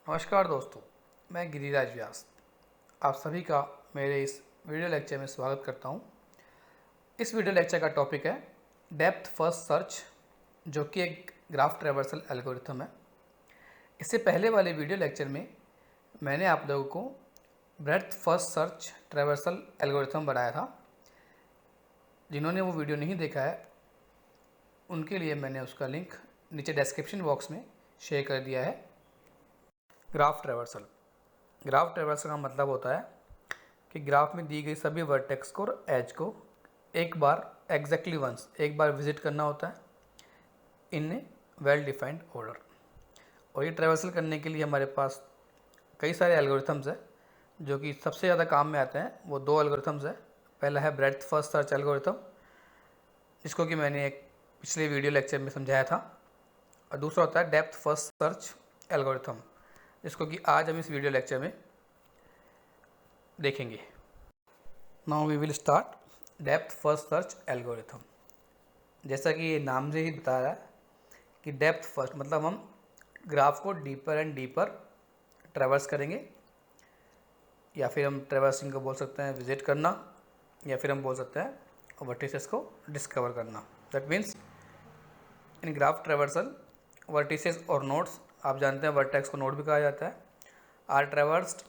नमस्कार दोस्तों, मैं गिरिराज व्यास आप सभी का मेरे इस वीडियो लेक्चर में स्वागत करता हूं। इस वीडियो लेक्चर का टॉपिक है डेप्थ फर्स्ट सर्च, जो कि एक ग्राफ ट्रैवर्सल एल्गोरिथम है। इससे पहले वाले वीडियो लेक्चर में मैंने आप लोगों को breadth first search traversal algorithm बनाया था। जिन्होंने वो वीडियो नहीं देखा है उनके लिए मैंने उसका लिंक नीचे डिस्क्रिप्शन बॉक्स में शेयर कर दिया है। ग्राफ ट्रैवर्सल का मतलब होता है कि ग्राफ में दी गई सभी वर्टेक्स को और एज को एक बार एग्जैक्टली वंस एक बार विजिट करना होता है इन ए वेल डिफाइंड ऑर्डर। और ये ट्रैवर्सल करने के लिए हमारे पास कई सारे एल्गोरिथम्स हैं, जो कि सबसे ज़्यादा काम में आते हैं। वो दो एल्गोरिथम्स हैं। पहला है ब्रेड्थ फर्स्ट सर्च एल्गोरिथम, जिसको कि मैंने एक पिछले वीडियो लेक्चर में समझाया था, और दूसरा होता है डेप्थ फर्स्ट सर्च एल्गोरिथम, जिसको कि आज हम इस वीडियो लेक्चर में देखेंगे। Now we will start depth first search algorithm. जैसा कि ये नाम से ही बता रहा है कि डेप्थ फर्स्ट मतलब हम ग्राफ को डीपर एंड डीपर ट्रैवर्स करेंगे, या फिर हम ट्रैवर्सिंग को बोल सकते हैं विजिट करना, या फिर हम बोल सकते हैं वर्टिसेस को डिस्कवर करना। That means in graph traversal vertices और नोड्स, आप जानते हैं वर्टेक्स को नोड भी कहा जाता है, आर ट्रैवर्स्ड,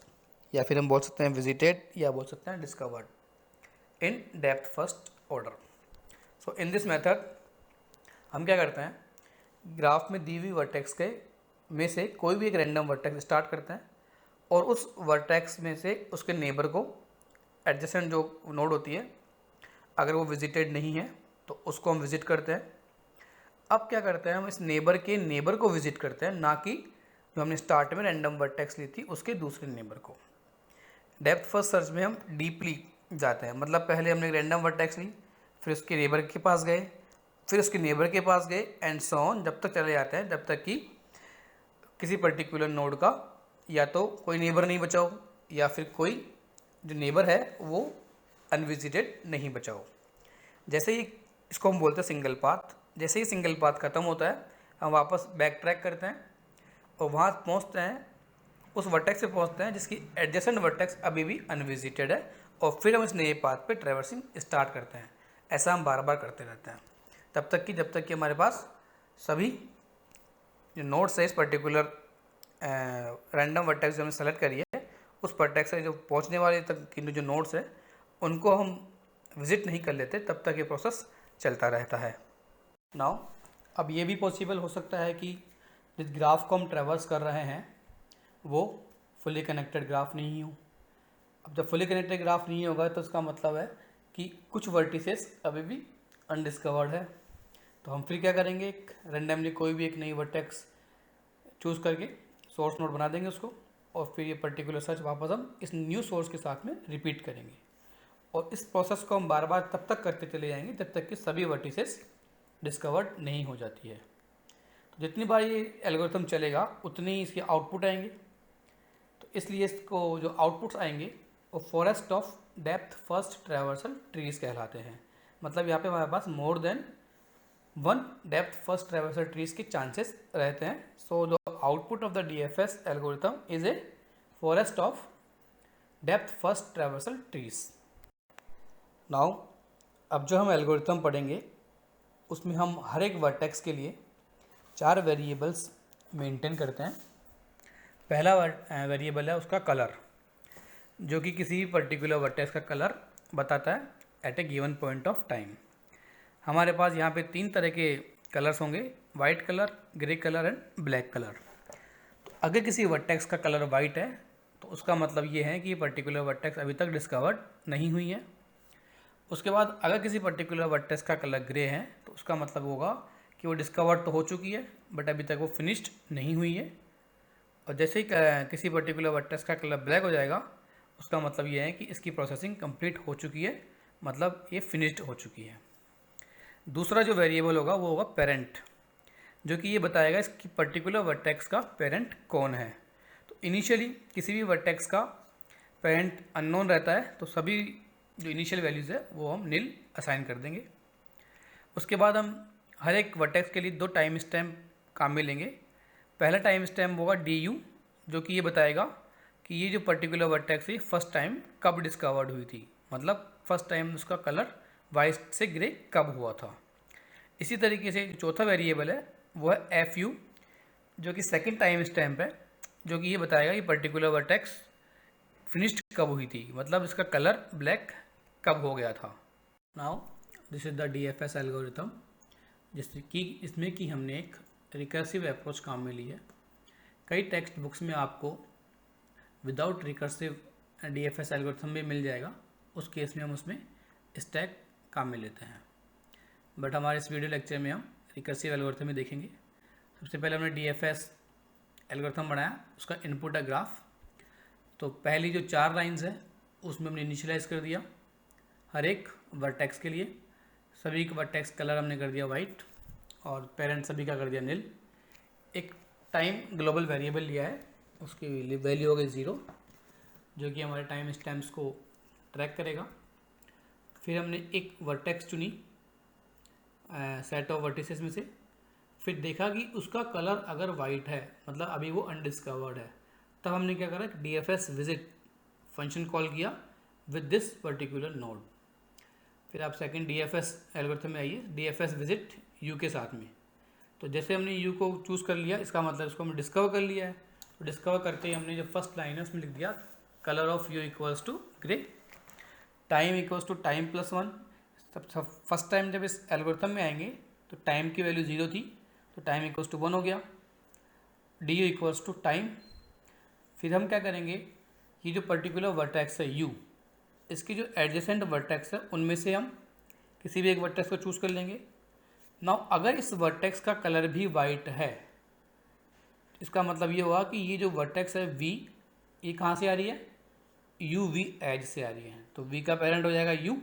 या फिर हम बोल सकते हैं विजिटेड, या बोल सकते हैं discovered in depth first order. So in this method हम क्या करते हैं, ग्राफ में दी हुई वर्टेक्स के में से कोई भी एक रैंडम वर्टेक्स स्टार्ट करते हैं, और उस वर्टेक्स में से उसके नेबर को एडजेसेंट जो नोड होती है, अगर वो विजिटेड नहीं है तो उसको हम विजिट करते हैं। अब क्या करते हैं, हम इस नेबर के नेबर को विजिट करते हैं, ना कि जो हमने स्टार्ट में रैंडम वर्टेक्स ली थी उसके दूसरे नेबर को। डेप्थ फर्स्ट सर्च में हम डीपली जाते हैं, मतलब पहले हमने रैंडम वर्टेक्स ली, फिर उसके नेबर के पास गए, फिर उसके नेबर के पास गए, एंड सो ऑन, जब तक चले जाते हैं जब तक कि किसी पर्टिकुलर नोड का या तो कोई नेबर नहीं बचा हो, या फिर कोई जो नेबर है वो अनविजिटेड नहीं बचा हो। जैसे ही इसको हम बोलते हैं सिंगल पाथ। जैसे ही सिंगल पाथ ख़त्म होता है, हम वापस बैक ट्रैक करते हैं और वहाँ पहुँचते हैं, उस वर्टेक्स पे पहुँचते हैं जिसकी एडजेसेंट वर्टेक्स अभी भी अनविजिटेड है, और फिर हम इस नए पाथ पे ट्रैवर्सिंग स्टार्ट करते हैं। ऐसा हम बार बार करते रहते हैं जब तक कि हमारे पास सभी जो नोड्स है इस पर्टिकुलर रैंडम वर्टेक्स जो हमने सेलेक्ट करी है, उस वर्टेक्स से जो पहुँचने वाले तक की जो नोड्स है उनको हम विजिट नहीं कर लेते, तब तक ये प्रोसेस चलता रहता है। नाउ अब ये भी पॉसिबल हो सकता है कि जिस ग्राफ को हम ट्रैवर्स कर रहे हैं वो फुली कनेक्टेड ग्राफ नहीं हो। अब जब फुली कनेक्टेड ग्राफ नहीं होगा तो इसका मतलब है कि कुछ वर्टिसेस अभी भी अनडिस्कवर्ड है। तो हम फिर क्या करेंगे, एक रेंडमली कोई भी एक नई वर्टेक्स चूज़ करके सोर्स नोड बना देंगे उसको, और फिर ये पर्टिकुलर सर्च वापस हम इस न्यू सोर्स के साथ में रिपीट करेंगे। और इस प्रोसेस को हम बार बार तब तक करते चले जाएंगे जब तक कि सभी वर्टिसेस डिस्कवर्ड नहीं हो जाती है। तो जितनी बार ये एल्गोरिथम चलेगा उतने ही इसके आउटपुट आएंगे। तो इसलिए इसको जो आउटपुट्स आएंगे वो forest of depth first traversal trees कहलाते हैं। मतलब यहाँ पे हमारे पास more than one depth first traversal trees के चांसेस रहते हैं। So the output of the DFS algorithm is a forest of depth first traversal trees. Now अब जो हम एल्गोरिथम पढ़ेंगे उसमें हम हर एक वर्टेक्स के लिए 4 वेरिएबल्स मेंटेन करते हैं। पहला वेरिएबल है उसका कलर, जो कि किसी भी पर्टिकुलर वर्टेक्स का कलर बताता है at a given point of time. हमारे पास यहाँ पे 3 तरह के कलर्स होंगे, white colour, grey colour and black colour. तो अगर किसी वर्टेक्स का कलर वाइट है तो उसका मतलब ये है कि ये पर्टिकुलर वर्टेक्स अभी तक डिस्कवर्ड नहीं हुई है। उसके बाद अगर किसी पर्टिकुलर वर्टेक्स का कलर ग्रे है तो उसका मतलब होगा कि वो डिस्कवर्ड तो हो चुकी है बट अभी तक वो फिनिश्ड नहीं हुई है। और जैसे ही किसी पर्टिकुलर वर्टेक्स का कलर ब्लैक हो जाएगा उसका मतलब ये है कि इसकी प्रोसेसिंग कंप्लीट हो चुकी है, मतलब ये फिनिश्ड हो चुकी है। दूसरा जो वेरिएबल होगा वो होगा पेरेंट, जो कि ये बताएगा इसकी पर्टिकुलर वर्टेक्स का पेरेंट कौन है। तो इनिशियली किसी भी वर्टेक्स का पेरेंट अननोन रहता है, तो सभी जो इनिशियल वैल्यूज़ है वो हम नील असाइन कर देंगे। उसके बाद हम हर एक वर्टेक्स के लिए 2 टाइम स्टैम्प काम में लेंगे। पहला टाइम स्टैम्प होगा DU, जो कि ये बताएगा कि ये जो पर्टिकुलर वर्टेक्स है फर्स्ट टाइम कब डिस्कवर्ड हुई थी, मतलब फर्स्ट टाइम उसका कलर वाइट से ग्रे कब हुआ था। इसी तरीके से चौथा वेरिएबल है वो है एफ यू, जो कि सेकेंड टाइम स्टैम्प है, जो कि ये बताएगा कि पर्टिकुलर वर्टेक्स फिनिश्ड कब हुई थी, मतलब इसका कलर ब्लैक कब हो गया था। Now this is the DFS algorithm, जिससे कि इसमें कि हमने एक रिकर्सिव अप्रोच काम में ली है। कई टेक्स्ट बुक्स में आपको विदाउट रिकर्सिव DFS एल्गोरिथम भी मिल जाएगा, उस केस में हम उसमें स्टैक काम में लेते हैं, बट हमारे इस वीडियो लेक्चर में हम रिकर्सिव एल्गोरिथम ही देखेंगे। सबसे पहले हमने DFS एल्गोरिथम बनाया, उसका इनपुट है ग्राफ। तो पहली जो 4 लाइंस है उसमें हमने इनिशियलाइज कर दिया हर एक वर्टेक्स के लिए, सभी का वर्टेक्स कलर हमने कर दिया वाइट और पेरेंट सभी का कर दिया नील। एक टाइम ग्लोबल वेरिएबल लिया है, उसकी वैल्यू हो गई 0, जो कि हमारे टाइम स्टैम्प्स को ट्रैक करेगा। फिर हमने एक वर्टेक्स चुनी सेट ऑफ वर्टिसेस में से, फिर देखा कि उसका कलर अगर वाइट है, मतलब अभी वो अनडिस्कवर्ड है, तब हमने क्या करा, DFS विजिट फंक्शन कॉल किया विद दिस पर्टिकुलर नोड। फिर आप सेकंड DFS एल्गोरिथम में आइए, DFS विजिट यू के साथ में। तो जैसे हमने यू को चूज़ कर लिया, इसका मतलब इसको हमने डिस्कवर कर लिया है। तो डिस्कवर करते ही हमने जो फर्स्ट लाइन है उसमें लिख दिया colour of u equals to grey, time equals to time plus 1। सब फर्स्ट टाइम जब इस एल्गोरिथम में आएंगे तो टाइम की वैल्यू 0 थी, तो टाइम इक्वल्स टू 1 हो गया, d u equals to time. फिर हम क्या करेंगे, ये जो पर्टिकुलर वर्टेक्स है यू, इसकी जो एडजेसेंट वर्टेक्स है उनमें से हम किसी भी एक वर्टेक्स को चूज़ कर लेंगे। नाउ अगर इस वर्टेक्स का कलर भी वाइट है, इसका मतलब ये हुआ कि ये जो वर्टेक्स है वी, ये कहाँ से आ रही है, यू वी एज से आ रही है, तो वी का पेरेंट हो जाएगा यू।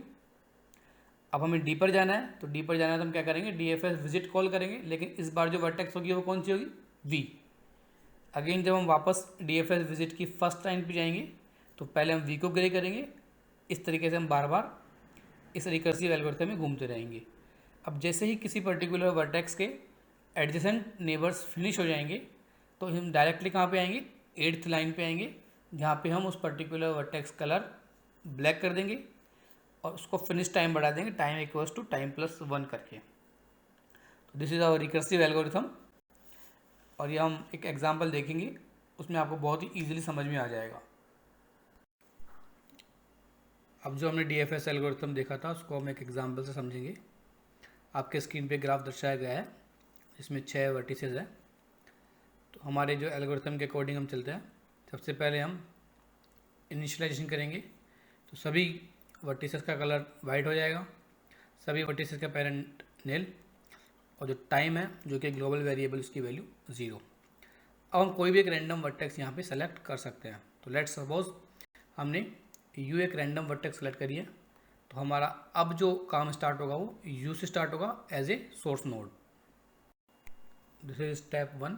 अब हमें डी पर जाना है, तो डी पर जाना है तो हम क्या करेंगे, DFS विजिट कॉल करेंगे, लेकिन इस बार जो वर्टेक्स होगी वो कौन सी होगी, वी। अगेन जब हम वापस DFS विजिट की फर्स्ट लाइन पे जाएंगे तो पहले हम वी को ग्रे करेंगे। इस तरीके से हम बार बार इस रिकर्सिव एल्गोरिथम में घूमते रहेंगे। अब जैसे ही किसी पर्टिकुलर वर्टेक्स के एडजेसेंट नेबर्स फिनिश हो जाएंगे तो हम डायरेक्टली कहाँ पे आएंगे, 8th लाइन पे आएंगे, जहाँ पे हम उस पर्टिकुलर वर्टेक्स कलर ब्लैक कर देंगे और उसको फिनिश टाइम बढ़ा देंगे, time equals to time plus 1 करके। तो this is our recursive algorithm, और ये हम एक एग्जांपल देखेंगे, उसमें आपको बहुत ही ईजिली समझ में आ जाएगा। अब जो हमने DFS एल्गोरिथम देखा था उसको हम एक एग्जांपल से समझेंगे। आपके स्क्रीन पे ग्राफ दर्शाया गया है, इसमें 6 वर्टिसेस है। तो हमारे जो एल्गोरिथम के अकॉर्डिंग हम चलते हैं। सबसे पहले हम इनिशियलाइजेशन करेंगे, तो सभी वर्टिसेस का कलर वाइट हो जाएगा, सभी वर्टिसेस का पेरेंट नील, और जो टाइम है जो कि ग्लोबल वेरिएबल उसकी वैल्यू 0। अब हम कोई भी एक रैंडम वर्टेक्स यहाँ पे सेलेक्ट कर सकते हैं। तो लेट्स सपोज हमने यू एक रैंडम वर्टेक्स सेलेक्ट करी है, तो हमारा अब जो काम स्टार्ट होगा वो यू से स्टार्ट होगा as a source node. This is step 1।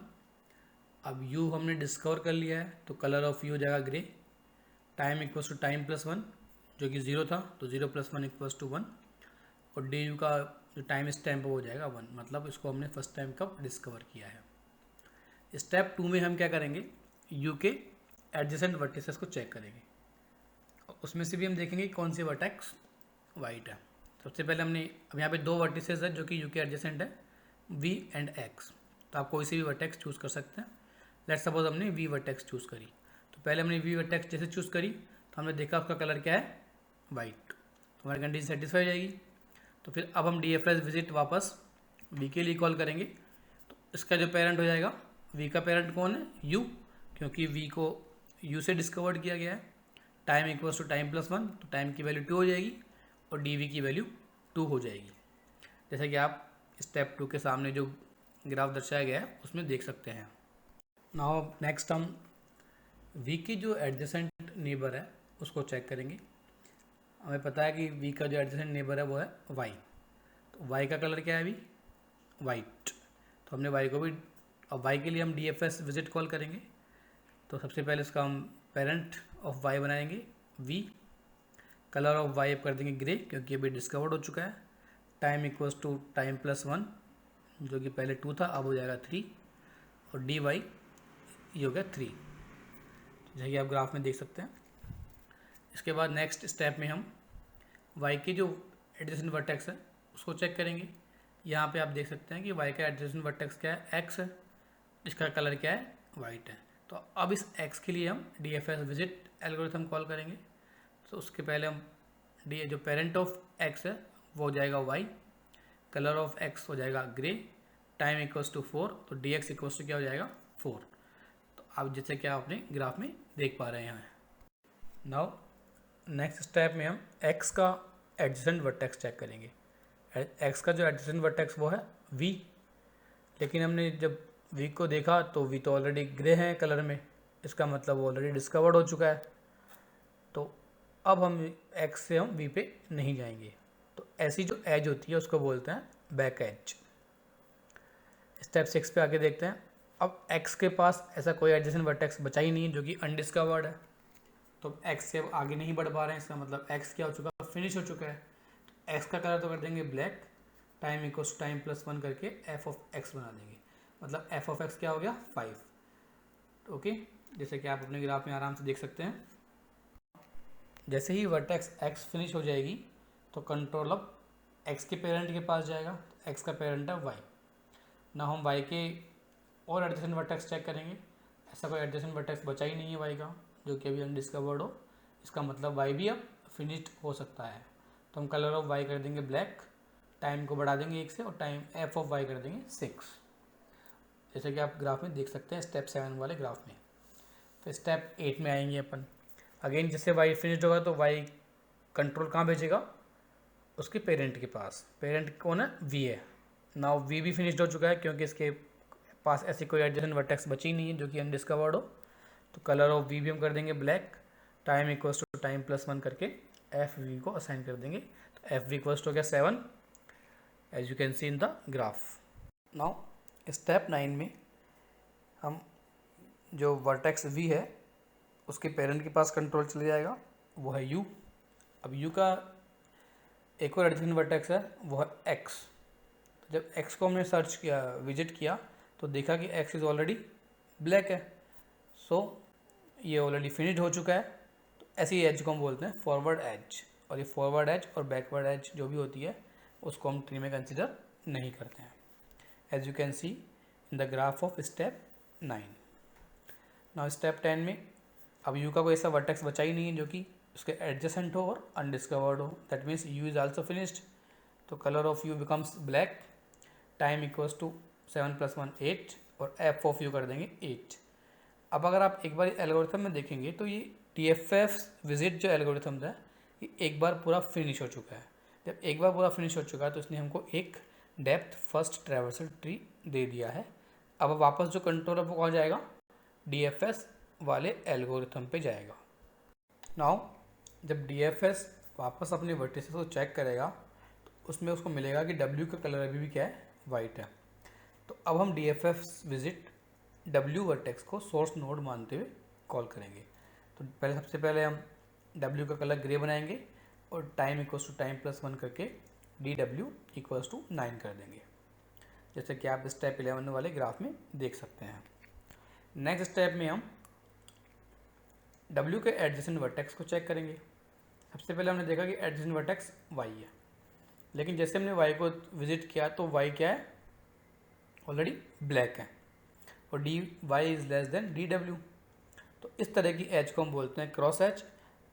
अब यू हमने डिस्कवर कर लिया है, तो कलर ऑफ यू हो जाएगा grey, time equals to time plus 1, जो कि 0 था, तो 0 + 1 इक्वल्स टू 1, और डी यू का जो टाइम स्टैम्प वो हो जाएगा 1, मतलब इसको हमने फर्स्ट टाइम कब डिस्कवर किया है। स्टेप 2 में हम क्या करेंगे, यू के एडजेसेंट वर्टिसेस को चेक करेंगे, उसमें से भी हम देखेंगे कौन सी वर्टेक्स वाइट है। सबसे पहले हमने अब यहाँ पे 2 वर्टिसेस है जो कि यू के एडजेसेंट है, वी एंड एक्स, तो आप कोई सी भी वर्टेक्स चूज़ कर सकते हैं। लेट्स सपोज हमने वी वर्टेक्स चूज़ करी, तो पहले हमने वी वर्टेक्स जैसे चूज़ करी तो हमने देखा उसका कलर क्या है, वाइट, तो हमारी कंडीशन सेटिस्फाई हो जाएगी। तो फिर अब हम DFS विजिट वापस वी के लिए कॉल करेंगे, तो इसका जो पेरेंट हो जाएगा, वी का पेरेंट कौन है, यू, क्योंकि वी को यू से डिस्कवर्ड किया गया है। Time equals to time plus 1, तो टाइम की वैल्यू 2 हो जाएगी और डी की वैल्यू 2 हो जाएगी, जैसा कि आप स्टेप 2 के सामने जो ग्राफ दर्शाया गया है उसमें देख सकते हैं। नाउ नेक्स्ट हम वी की जो एडजेसेंट नेबर है उसको चेक करेंगे। हमें पता है कि वी का जो एडजेसेंट नेबर है वो है वाई, तो वाई का कलर क्या है अभी, वाइट, तो हमने वाई को भी, अब वाई के लिए हम DFS विजिट कॉल करेंगे। तो सबसे पहले इसका हम पेरेंट ऑफ वाई बनाएंगे वी, कलर ऑफ वाई कर देंगे ग्रे क्योंकि अभी डिस्कवर्ड हो चुका है, time equals to time plus 1, जो कि पहले 2 था अब हो जाएगा 3, और डी वाई ये हो गया 3। जैसे कि आप ग्राफ में देख सकते हैं। इसके बाद नेक्स्ट स्टेप में हम y की जो एडजेसेंट वर्टेक्स है उसको चेक करेंगे। यहाँ पे आप देख सकते हैं कि y का एडजेसेंट वर्टेक्स क्या है, x है, इसका कलर क्या है, वाइट है। तो अब इस x के लिए हम DFS विजिट एल्गोरिथम कॉल करेंगे। तो उसके पहले हम जो पेरेंट ऑफ x है वो हो जाएगा y, कलर ऑफ x हो जाएगा ग्रे, टाइम इक्वल्स टू 4, तो dx इक्वल्स टू क्या हो जाएगा 4। तो आप जैसे कि आप अपने ग्राफ में देख पा रहे हैं। नाउ नेक्स्ट स्टेप में हम x का एडजेसेंट वर्टेक्स चेक करेंगे। x का जो एडजेसेंट वर्टेक्स वो है v, लेकिन हमने जब v को देखा तो v तो ऑलरेडी ग्रे है कलर में, इसका मतलब वो ऑलरेडी डिस्कवर्ड हो चुका है। तो अब हम x से हम v पे नहीं जाएंगे। तो ऐसी जो एज होती है उसको बोलते हैं बैक एज। स्टेप 6 पे आके देखते हैं। अब x के पास ऐसा कोई एडजेसेंट वर्टेक्स बचा ही नहीं है जो कि अनडिस्कवर्ड है। तो x से अब आगे नहीं बढ़ पा रहे हैं, इसका मतलब x क्या हो चुका है, फिनिश हो चुका है। तो x का कलर तो कर देंगे black, time equals time plus 1 करके f ऑफ x बना देंगे। मतलब f ऑफ x क्या हो गया 5। ओके, जैसे कि आप अपने ग्राफ में आराम से देख सकते हैं। जैसे ही वर्टेक्स x फिनिश हो जाएगी तो कंट्रोल अब x के पेरेंट के पास जाएगा। x का पेरेंट है y। ना हम y के और एडजेसेंट वर्टेक्स चेक करेंगे। ऐसा कोई एडजेसेंट वर्टेक्स बचा ही नहीं है y का जो कि अभी अनडिस्कवर्ड हो। इसका मतलब y भी अब फिनिश्ड हो सकता है। तो हम कलर ऑफ y कर देंगे ब्लैक, टाइम को बढ़ा देंगे 1 से और टाइम f ऑफ y कर देंगे 6, जैसे कि आप ग्राफ में देख सकते हैं स्टेप 7 वाले ग्राफ में। फिर स्टेप 8 में आएंगे अपन। अगेन जैसे y फिनिश्ड होगा तो y कंट्रोल कहाँ भेजेगा, उसके पेरेंट के पास। पेरेंट कौन है, v है। नाउ v भी फिनिश्ड हो चुका है क्योंकि इसके पास ऐसी कोई एडजेसेंट वर्टेक्स बची नहीं है जो कि अनडिस्कवर्ड हो। तो कलर ऑफ v भी हम कर देंगे black, time equals to time plus 1 करके एफ वी को असाइन कर देंगे। तो एफ वी इक्वल्स टू हो गया 7, as you can see in the graph. Now step 9 में हम जो वर्टेक्स v है उसके पेरेंट के पास कंट्रोल चले जाएगा, वो है u। अब u का एक और एडजेसेंट वर्टेक्स है वो है x। तो जब x को हमने सर्च किया, विजिट किया, तो देखा कि x इज़ ऑलरेडी ब्लैक है। सो ये ऑलरेडी फिनिश्ड हो चुका है। तो ऐसी एज को हम बोलते हैं फॉरवर्ड एज। और ये फॉरवर्ड एज और बैकवर्ड एज जो भी होती है उसको हम ट्री में कंसिडर नहीं करते हैं, as you can see in the graph of step 9। Now step 10 में अब यू का कोई ऐसा वर्टेक्स बचा ही नहीं है जो कि उसके एडजेसेंट हो और अनडिस्कवर्ड हो। That means U is also finished. तो colour of U becomes black, time equals to 7 + 1 8 और एफ ऑफ यू कर देंगे 8। अब अगर आप एक बार एल्गोरिथम में देखेंगे तो ये DFS विजिट जो एल्गोरिथम था ये एक बार पूरा फिनिश हो चुका है। जब एक बार पूरा फिनिश हो चुका है तो इसने हमको एक डेप्थ फर्स्ट ट्रैवर्सल ट्री दे दिया है। अब वापस जो कंट्रोल है वो कहाँ जाएगा, DFS वाले एल्गोरिथम पे जाएगा। नाउ जब DFS वापस अपने वर्टिसेस को चेक करेगा तो उसमें उसको मिलेगा कि W का कलर अभी भी क्या है, वाइट है। तो अब हम DFS विजिट W वर्टेक्स को सोर्स नोड मानते हुए कॉल करेंगे। तो सबसे पहले हम W का कलर ग्रे बनाएंगे और time equals to time plus 1 करके DW इक्वल्स टू 9 कर देंगे, जैसे कि आप स्टेप 11 वाले ग्राफ में देख सकते हैं। नेक्स्ट स्टेप में हम W के एडजेसेंट वर्टेक्स को चेक करेंगे। सबसे पहले हमने देखा कि एडजेसेंट वर्टेक्स Y है, लेकिन जैसे हमने Y को विजिट किया तो Y क्या है, ऑलरेडी ब्लैक है और y is less than DW। तो इस तरह की एज को हम बोलते हैं क्रॉस एज,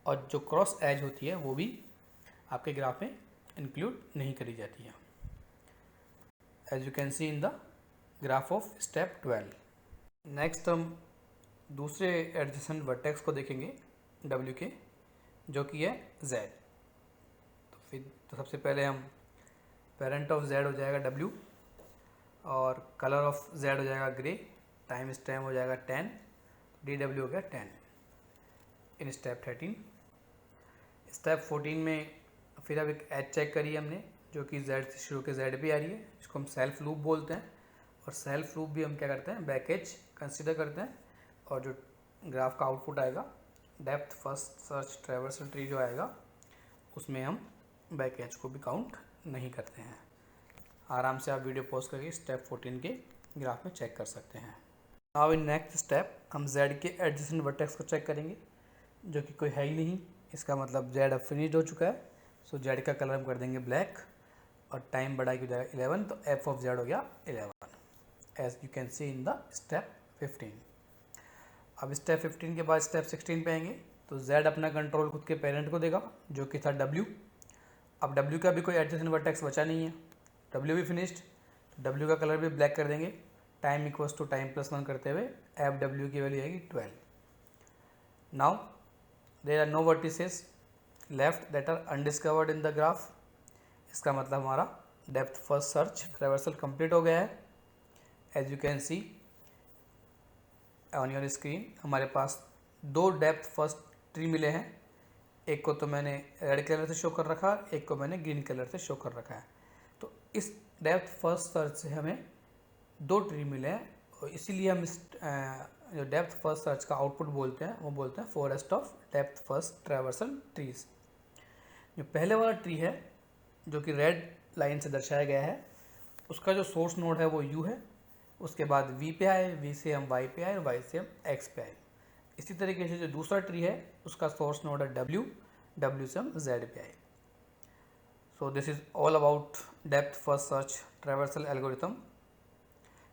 और जो क्रॉस एज होती है वो भी आपके ग्राफ में इंक्लूड नहीं करी जाती है, as you can see in the graph of step 12। Next हम दूसरे एडजेसेंट वर्टेक्स को देखेंगे W के, जो कि है Z। तो सबसे पहले हम पेरेंट ऑफ Z हो जाएगा W और कलर ऑफ Z हो जाएगा ग्रे, टाइम स्टैम्प हो जाएगा 10, DW हो गया 10 इन स्टेप 13। स्टेप 14 में फिर अब एक एज चेक करी हमने जो कि Z से शुरू के Z पे आ रही है, जिसको हम सेल्फ लूप बोलते हैं। और सेल्फ लूप भी हम क्या करते हैं, बैक एज कंसिडर करते हैं। और जो ग्राफ का आउटपुट आएगा depth first search traversal tree जो आएगा उसमें हम बैक एज को भी काउंट नहीं करते हैं। आराम से आप वीडियो पॉज करके स्टेप 14 के ग्राफ में चेक कर सकते हैं। नाउ इन नेक्स्ट स्टेप हम z के एडजेसेंट वर्टेक्स को चेक करेंगे, जो कि कोई है ही नहीं। इसका मतलब z अब फिनिश्ड हो चुका है। सो z का कलर हम कर देंगे ब्लैक और टाइम बढ़ा के हो जाएगा 11, तो f ऑफ z हो गया 11 as you can see in the step 15। अब स्टेप 15 के बाद स्टेप 16 पे आएंगे तो z अपना कंट्रोल खुद के पेरेंट को देगा जो कि था w। अब w का भी कोई एडजेसेंट वर्टेक्स बचा नहीं है, w भी फिनिश्ड, तो w का कलर भी ब्लैक कर देंगे। Time equals to time plus 1 करते हुए एफ डब्ल्यू की वैल्यू आएगी 12। Now there are no vertices left that are undiscovered in the graph. इसका मतलब हमारा depth first search traversal complete हो गया है। As you can see on your screen हमारे पास दो डेप्थ फर्स्ट ट्री मिले हैं। एक को तो मैंने रेड कलर से शो कर रखा, एक को मैंने ग्रीन कलर से शो कर रखा है। तो इस डेप्थ फर्स्ट सर्च से हमें दो ट्री मिले हैं और इसीलिए हम इस जो डेप्थ फर्स्ट सर्च का आउटपुट बोलते हैं वो बोलते हैं forest of depth first traversal trees. जो पहले वाला ट्री है जो कि रेड लाइन से दर्शाया गया है, उसका जो सोर्स नोड है वो यू है। उसके बाद वी पे आए, वी से हम वाई पे आए और वाई से हम एक्स पे आए। इसी तरीके से जो दूसरा ट्री है उसका सोर्स नोड है डब्ल्यू, डब्ल्यू से हम जेड पे आए। So this is all about depth first search traversal algorithm.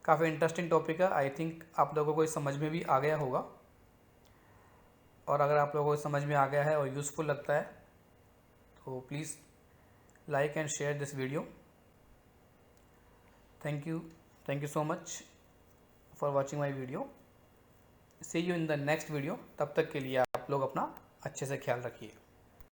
काफ़ी इंटरेस्टिंग टॉपिक है। आई थिंक आप लोगों को समझ में भी आ गया होगा, और अगर आप लोगों को समझ में आ गया है और यूज़फुल लगता है तो please like and share this video. Thank you so much for watching my video. See you in the next video. तब तक के लिए आप लोग अपना अच्छे से ख्याल रखिए।